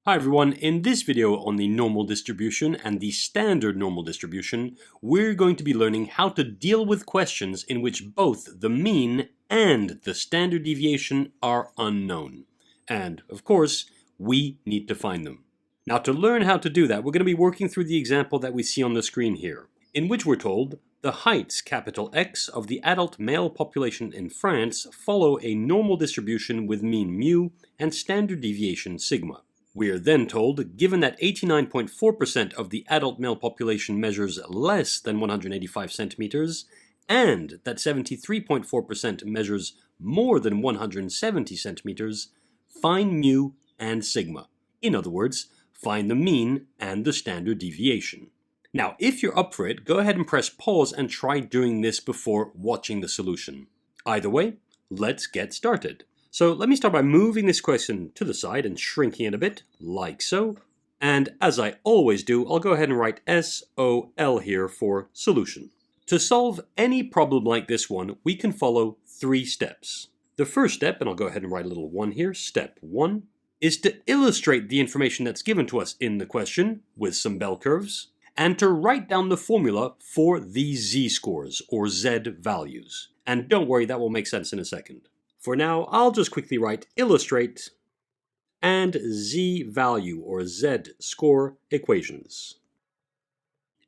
Hi everyone, in this video on the normal distribution and the standard normal distribution, we're going to be learning how to deal with questions in which both the mean and the standard deviation are unknown. And, of course, we need to find them. Now to learn how to do that, we're going to be working through the example that we see on the screen here, in which we're told the heights, capital X, of the adult male population in France follow a normal distribution with mean mu and standard deviation sigma. We are then told, given that 89.4% of the adult male population measures less than 185 centimeters, and that 73.4% measures more than 170 centimeters, find mu and sigma. In other words, find the mean and the standard deviation. Now, if you're up for it, go ahead and press pause and try doing this before watching the solution. Either way, let's get started. So let me start by moving this question to the side and shrinking it a bit, like so. And as I always do, I'll go ahead and write SOL here for solution. To solve any problem like this one, we can follow 3 steps. The first step, and I'll go ahead and write a little 1 here, step 1, is to illustrate the information that's given to us in the question with some bell curves, and to write down the formula for the z-scores, or z values. And don't worry, that will make sense in a second. For now, I'll just quickly write illustrate and z-value or z-score equations.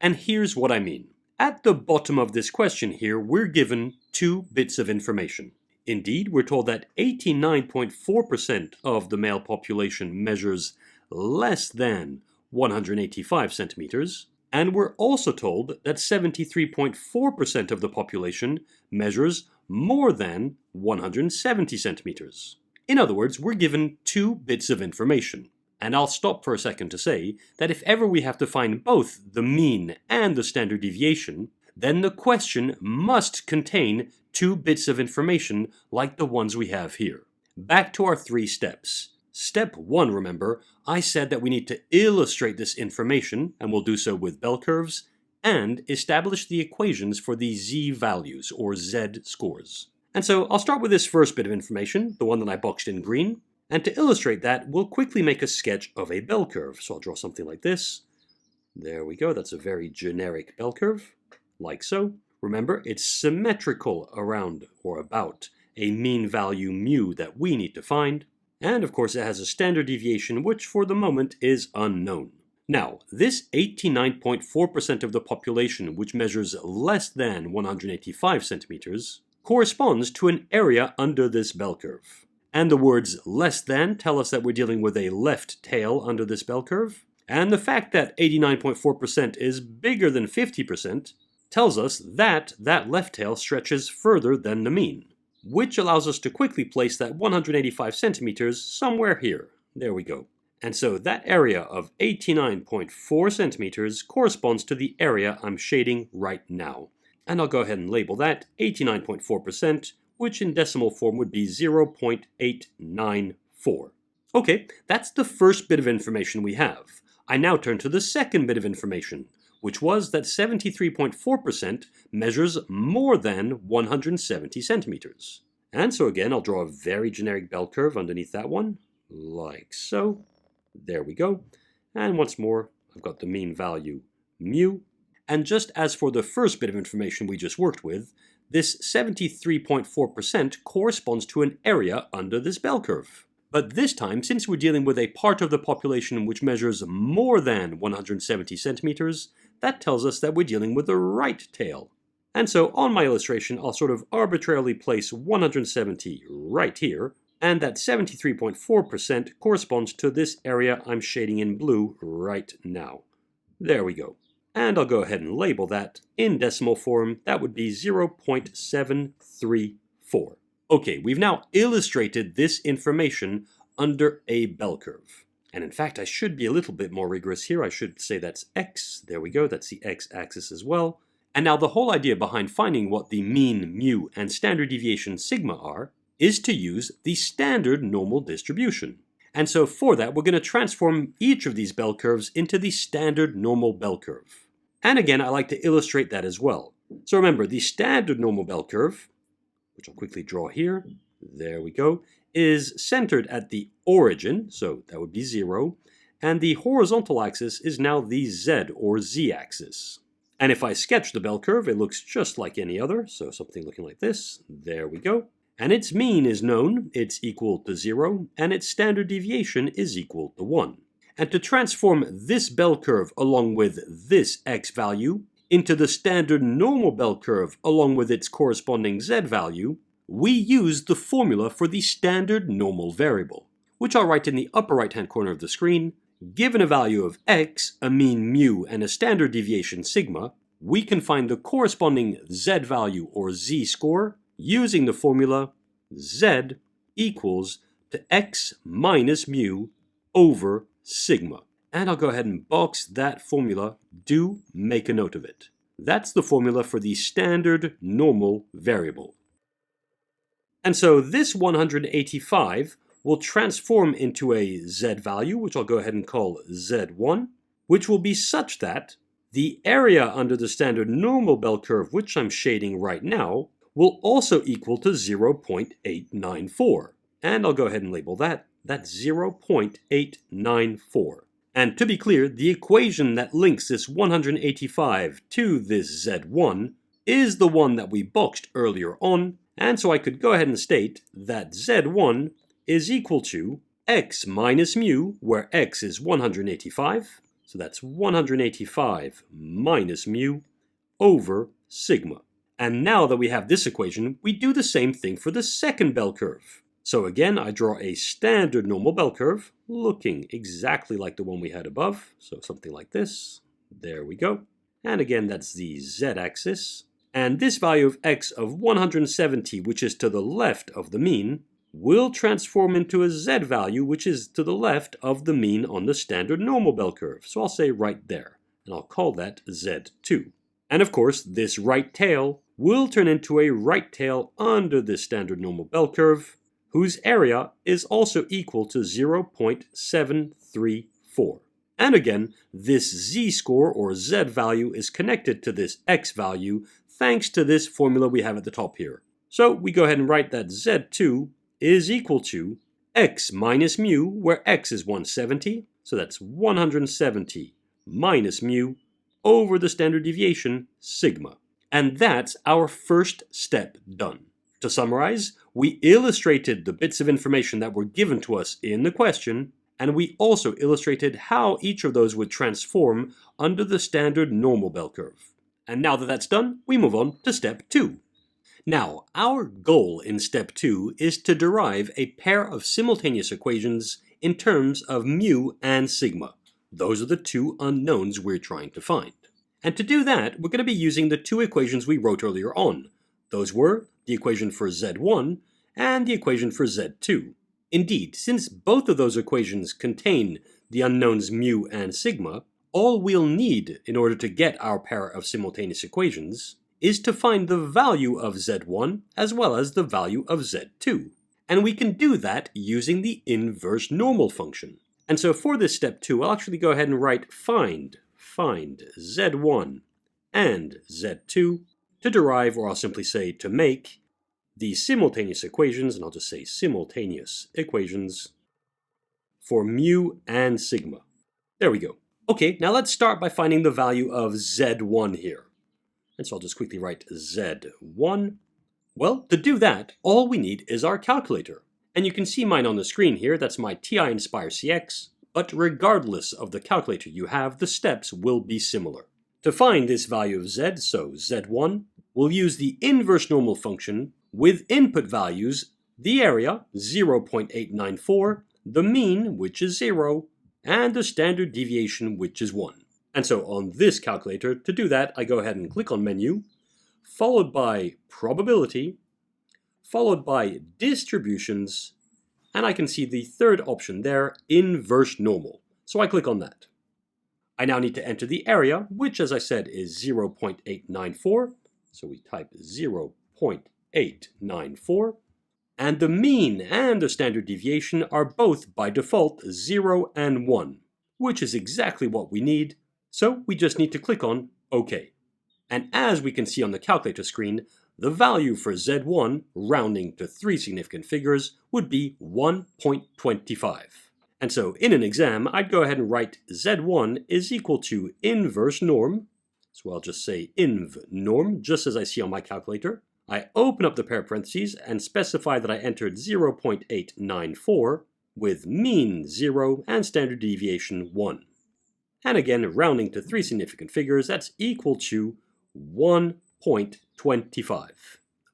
And here's what I mean. At the bottom of this question here, we're given 2 bits of information. Indeed, we're told that 89.4% of the male population measures less than 185 centimeters, and we're also told that 73.4% of the population measures more than 170 centimeters. In other words, we're given 2 bits of information. And I'll stop for a second to say that if ever we have to find both the mean and the standard deviation, then the question must contain 2 bits of information like the ones we have here. Back to our 3 steps. Step 1, remember, I said that we need to illustrate this information, and we'll do so with bell curves, and establish the equations for the z-values, or z-scores. And so I'll start with this first bit of information, the one that I boxed in green, and to illustrate that, we'll quickly make a sketch of a bell curve. So I'll draw something like this. There we go, that's a very generic bell curve, like so. Remember, it's symmetrical around, or about, a mean value mu that we need to find. And of course it has a standard deviation which for the moment is unknown. Now, this 89.4% of the population which measures less than 185 centimeters corresponds to an area under this bell curve. And the words less than tell us that we're dealing with a left tail under this bell curve. And the fact that 89.4% is bigger than 50% tells us that that left tail stretches further than the mean, which allows us to quickly place that 185 centimeters somewhere here. There we go. And so that area of 89.4 centimeters corresponds to the area I'm shading right now. And I'll go ahead and label that 89.4%, which in decimal form would be 0.894. Okay, that's the first bit of information we have. I now turn to the second bit of information, which was that 73.4% measures more than 170 centimeters. And so again, I'll draw a very generic bell curve underneath that one, like so. There we go. And once more, I've got the mean value mu. And just as for the first bit of information we just worked with, this 73.4% corresponds to an area under this bell curve. But this time, since we're dealing with a part of the population which measures more than 170 centimeters, that tells us that we're dealing with the right tail. And so on my illustration, I'll sort of arbitrarily place 170 right here, and that 73.4% corresponds to this area I'm shading in blue right now. There we go. And I'll go ahead and label that in decimal form. That would be 0.734. Okay, we've now illustrated this information under a bell curve. And in fact, I should be a little bit more rigorous here. I should say that's x. There we go, that's the x-axis as well. And now the whole idea behind finding what the mean, mu, and standard deviation sigma are is to use the standard normal distribution. And so for that, we're going to transform each of these bell curves into the standard normal bell curve. And again, I like to illustrate that as well. So remember, the standard normal bell curve, which I'll quickly draw here, there we go, is centered at the origin, so that would be 0, and the horizontal axis is now the z or z-axis. And if I sketch the bell curve, it looks just like any other, so something looking like this. There we go. And its mean is known, it's equal to 0, and its standard deviation is equal to 1. And to transform this bell curve along with this x value into the standard normal bell curve along with its corresponding z value, we use the formula for the standard normal variable, which I'll write in the upper right-hand corner of the screen. Given a value of x, a mean mu, and a standard deviation sigma, we can find the corresponding z value or z-score using the formula z equals to x minus mu over sigma. And I'll go ahead and box that formula. Do make a note of it. That's the formula for the standard normal variable. And so this 185 will transform into a z value, which I'll go ahead and call z1, which will be such that the area under the standard normal bell curve, which I'm shading right now, will also equal to 0.894. And I'll go ahead and label that. That's 0.894. And to be clear, the equation that links this 185 to this z1 is the one that we boxed earlier on, and so I could go ahead and state that z1 is equal to x minus mu, where x is 185, so that's 185 minus mu over sigma. And now that we have this equation, we do the same thing for the second bell curve. So again, I draw a standard normal bell curve, looking exactly like the one we had above, so something like this. There we go. And again, that's the z-axis. And this value of x of 170, which is to the left of the mean, will transform into a z value, which is to the left of the mean on the standard normal bell curve. So I'll say right there, and I'll call that z2. And of course, this right tail will turn into a right tail under this standard normal bell curve, whose area is also equal to 0.734. And again, this z-score or z value is connected to this x value thanks to this formula we have at the top here. So we go ahead and write that z2 is equal to x minus mu, where x is 170, so that's 170 minus mu over the standard deviation sigma. And that's our first step done. To summarize, we illustrated the bits of information that were given to us in the question, and we also illustrated how each of those would transform under the standard normal bell curve. And now that that's done, we move on to step 2. Now, our goal in step 2 is to derive a pair of simultaneous equations in terms of mu and sigma. Those are the two unknowns we're trying to find. And to do that, we're going to be using the two equations we wrote earlier on. Those were the equation for z1 and the equation for z2. Indeed, since both of those equations contain the unknowns mu and sigma, all we'll need in order to get our pair of simultaneous equations is to find the value of z1 as well as the value of z2. And we can do that using the inverse normal function. And so for this step 2, I'll actually go ahead and write find z1 and z2 to derive, or I'll simply say to make, the simultaneous equations, and I'll just say simultaneous equations, for mu and sigma. There we go. Okay, now let's start by finding the value of z1 here. And so I'll just quickly write z1. Well, to do that, all we need is our calculator. And you can see mine on the screen here, that's my TI Nspire CX, but regardless of the calculator you have, the steps will be similar. To find this value of z, so z1, we'll use the inverse normal function with input values, the area, 0.894, the mean, which is 0, and the standard deviation, which is 1. And so on this calculator, to do that, I go ahead and click on Menu, followed by Probability, followed by Distributions, and I can see the third option there, Inverse Normal. So I click on that. I now need to enter the area, which as I said is 0.894. So we type 0.894. And the mean and the standard deviation are both by default 0 and 1, which is exactly what we need. So we just need to click on OK. And as we can see on the calculator screen, the value for Z1, rounding to 3 significant figures, would be 1.25. And so in an exam, I'd go ahead and write Z1 is equal to inverse norm. So I'll just say inv norm, just as I see on my calculator. I open up the pair of parentheses and specify that I entered 0.894 with mean 0 and standard deviation 1. And again, rounding to 3 significant figures, that's equal to 1.25.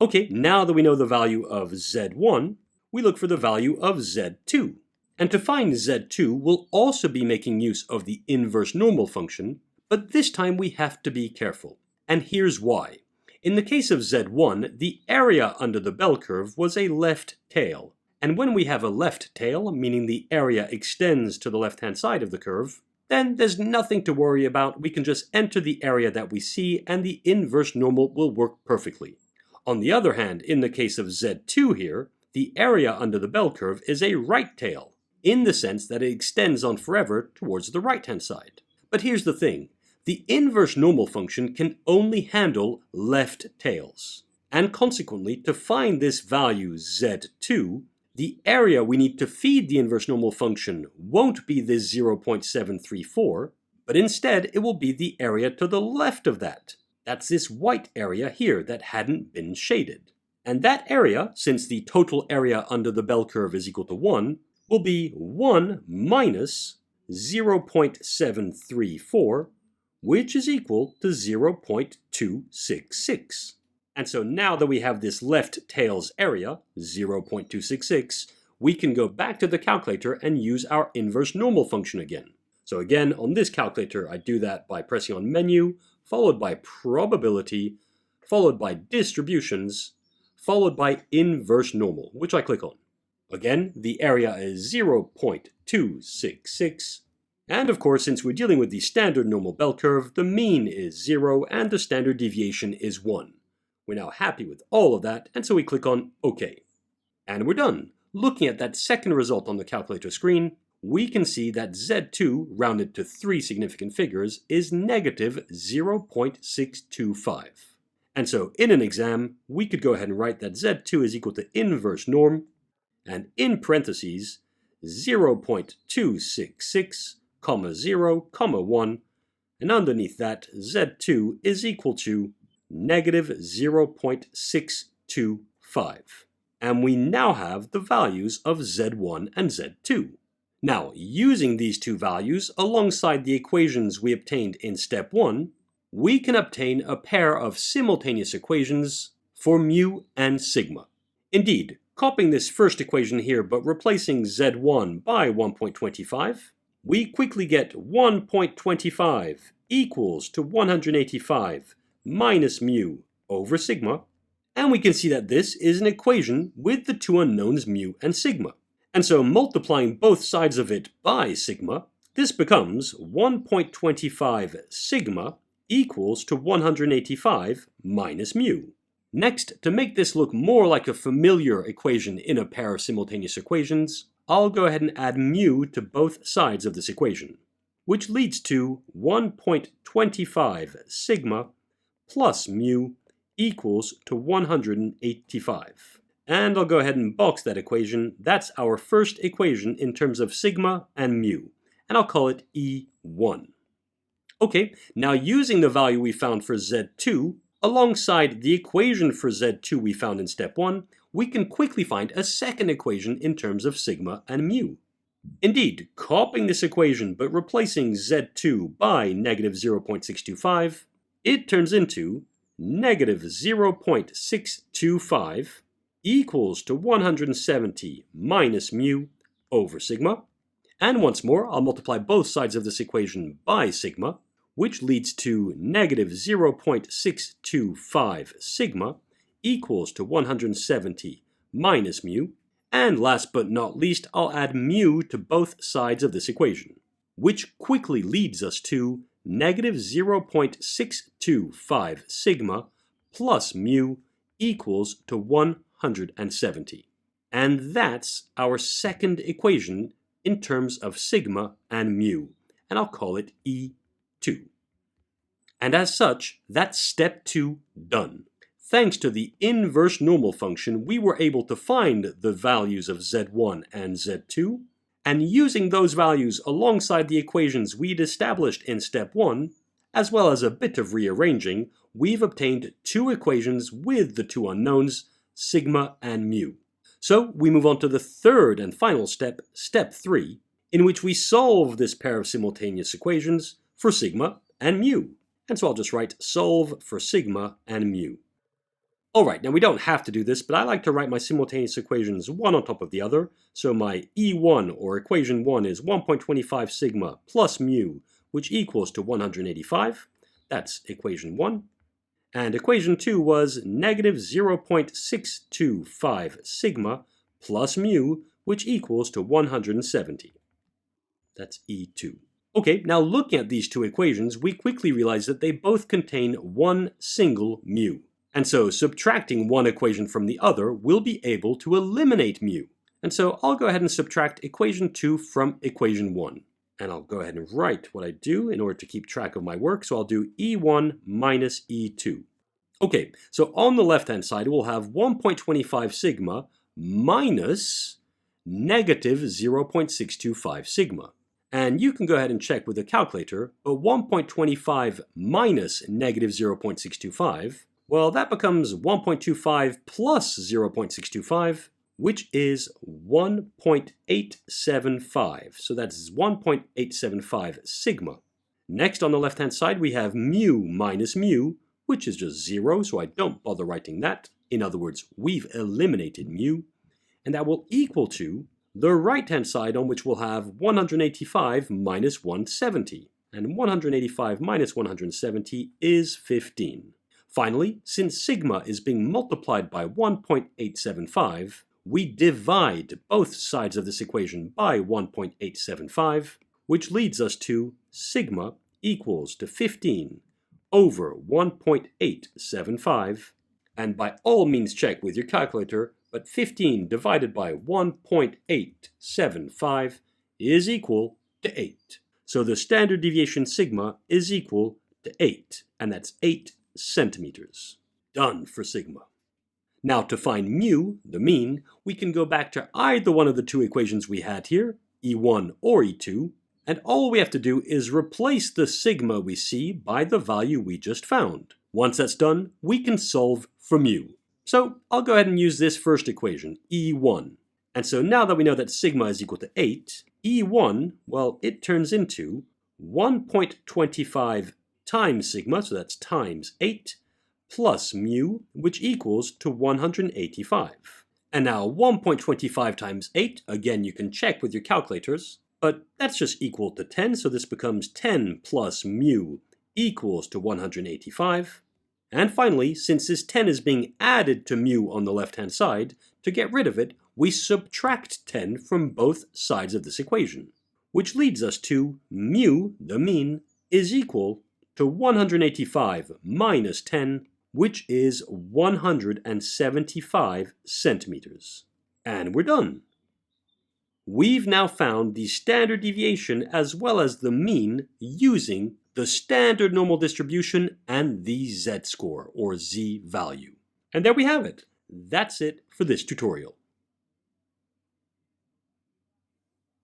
Okay, now that we know the value of Z1, we look for the value of Z2. And to find Z2, we'll also be making use of the inverse normal function, but this time we have to be careful. And here's why. In the case of Z1, the area under the bell curve was a left tail. And when we have a left tail, meaning the area extends to the left-hand side of the curve, then there's nothing to worry about. We can just enter the area that we see and the inverse normal will work perfectly. On the other hand, in the case of Z2 here, the area under the bell curve is a right tail, in the sense that it extends on forever towards the right-hand side. But here's the thing. The inverse normal function can only handle left tails. And consequently, to find this value Z2, the area we need to feed the inverse normal function won't be this 0.734, but instead it will be the area to the left of that. That's this white area here that hadn't been shaded. And that area, since the total area under the bell curve is equal to 1, will be 1 minus 0.734, which is equal to 0.266. And so now that we have this left tails area, 0.266, we can go back to the calculator and use our inverse normal function again. So again, on this calculator, I do that by pressing on Menu, followed by Probability, followed by Distributions, followed by Inverse Normal, which I click on. Again, the area is 0.266. And of course, since we're dealing with the standard normal bell curve, the mean is 0 and the standard deviation is 1. We're now happy with all of that, and so we click on OK. And we're done. Looking at that second result on the calculator screen, we can see that Z2, rounded to 3 significant figures, is negative 0.625. And so in an exam, we could go ahead and write that Z2 is equal to inverse norm, and in parentheses, 0.266, 0, 1, and underneath that, Z2 is equal to negative 0.625. And we now have the values of Z1 and Z2. Now, using these two values alongside the equations we obtained in step 1, we can obtain a pair of simultaneous equations for mu and sigma. Indeed, copying this first equation here but replacing Z1 by 1.25, we quickly get 1.25 equals to 185 minus mu over sigma, and we can see that this is an equation with the two unknowns mu and sigma. And so multiplying both sides of it by sigma, this becomes 1.25 sigma equals to 185 minus mu. Next, to make this look more like a familiar equation in a pair of simultaneous equations, I'll go ahead and add mu to both sides of this equation, which leads to 1.25 sigma plus mu equals to 185. And I'll go ahead and box that equation. That's our first equation in terms of sigma and mu, and I'll call it E1. Okay, now using the value we found for Z2, alongside the equation for Z2 we found in step 1, we can quickly find a second equation in terms of sigma and mu. Indeed, copying this equation but replacing Z2 by negative 0.625, it turns into negative 0.625 equals to 170 minus mu over sigma. And once more, I'll multiply both sides of this equation by sigma, which leads to negative 0.625 sigma equals to 170 minus mu. And last but not least, I'll add mu to both sides of this equation, which quickly leads us to negative 0.625 sigma plus mu equals to 170. And that's our second equation in terms of sigma and mu, and I'll call it E2. And as such, that's step 2 done. Thanks to the inverse normal function, we were able to find the values of Z1 and Z2, And using those values alongside the equations we'd established in step 1, as well as a bit of rearranging, we've obtained two equations with the two unknowns, sigma and mu. So we move on to the third and final step, step 3, in which we solve this pair of simultaneous equations for sigma and mu. And so I'll just write solve for sigma and mu. Alright, now we don't have to do this, but I like to write my simultaneous equations one on top of the other. So my E1, or equation 1, is 1.25 sigma plus mu, which equals to 185. That's equation 1. And equation 2 was negative 0.625 sigma plus mu, which equals to 170. That's E2. Okay, now looking at these two equations, we quickly realize that they both contain one single mu. And so subtracting one equation from the other, we'll be able to eliminate mu. And so I'll go ahead and subtract equation 2 from equation 1. And I'll go ahead and write what I do in order to keep track of my work. So I'll do E1 minus E2. Okay, so on the left-hand side, we'll have 1.25 sigma minus negative 0.625 sigma. And you can go ahead and check with a calculator, but 1.25 minus negative 0.625, well, that becomes 1.25 plus 0.625, which is 1.875. So that's 1.875 sigma. Next, on the left-hand side, we have mu minus mu, which is just 0, so I don't bother writing that. In other words, we've eliminated mu. And that will equal to the right-hand side, on which we'll have 185 minus 170. And 185 minus 170 is 15. Finally, since sigma is being multiplied by 1.875, we divide both sides of this equation by 1.875, which leads us to sigma equals to 15 over 1.875, and by all means check with your calculator, but 15 divided by 1.875 is equal to 8. So the standard deviation sigma is equal to 8, and that's 8 centimeters. Done for sigma. Now to find mu, the mean, we can go back to either one of the two equations we had here, E1 or E2, and all we have to do is replace the sigma we see by the value we just found. Once that's done, we can solve for mu. So I'll go ahead and use this first equation, E1. And so now that we know that sigma is equal to 8, E1, well, it turns into 1.25 times sigma, so that's times 8, plus mu, which equals to 185. And now 1.25 times 8, again you can check with your calculators, but that's just equal to 10, so this becomes 10 plus mu equals to 185. And finally, since this 10 is being added to mu on the left-hand side, to get rid of it, we subtract 10 from both sides of this equation, which leads us to mu, the mean, is equal to 185 minus 10, which is 175 centimeters. And we're done. We've now found the standard deviation as well as the mean using the standard normal distribution and the z-score, or z-value. And there we have it. That's it for this tutorial.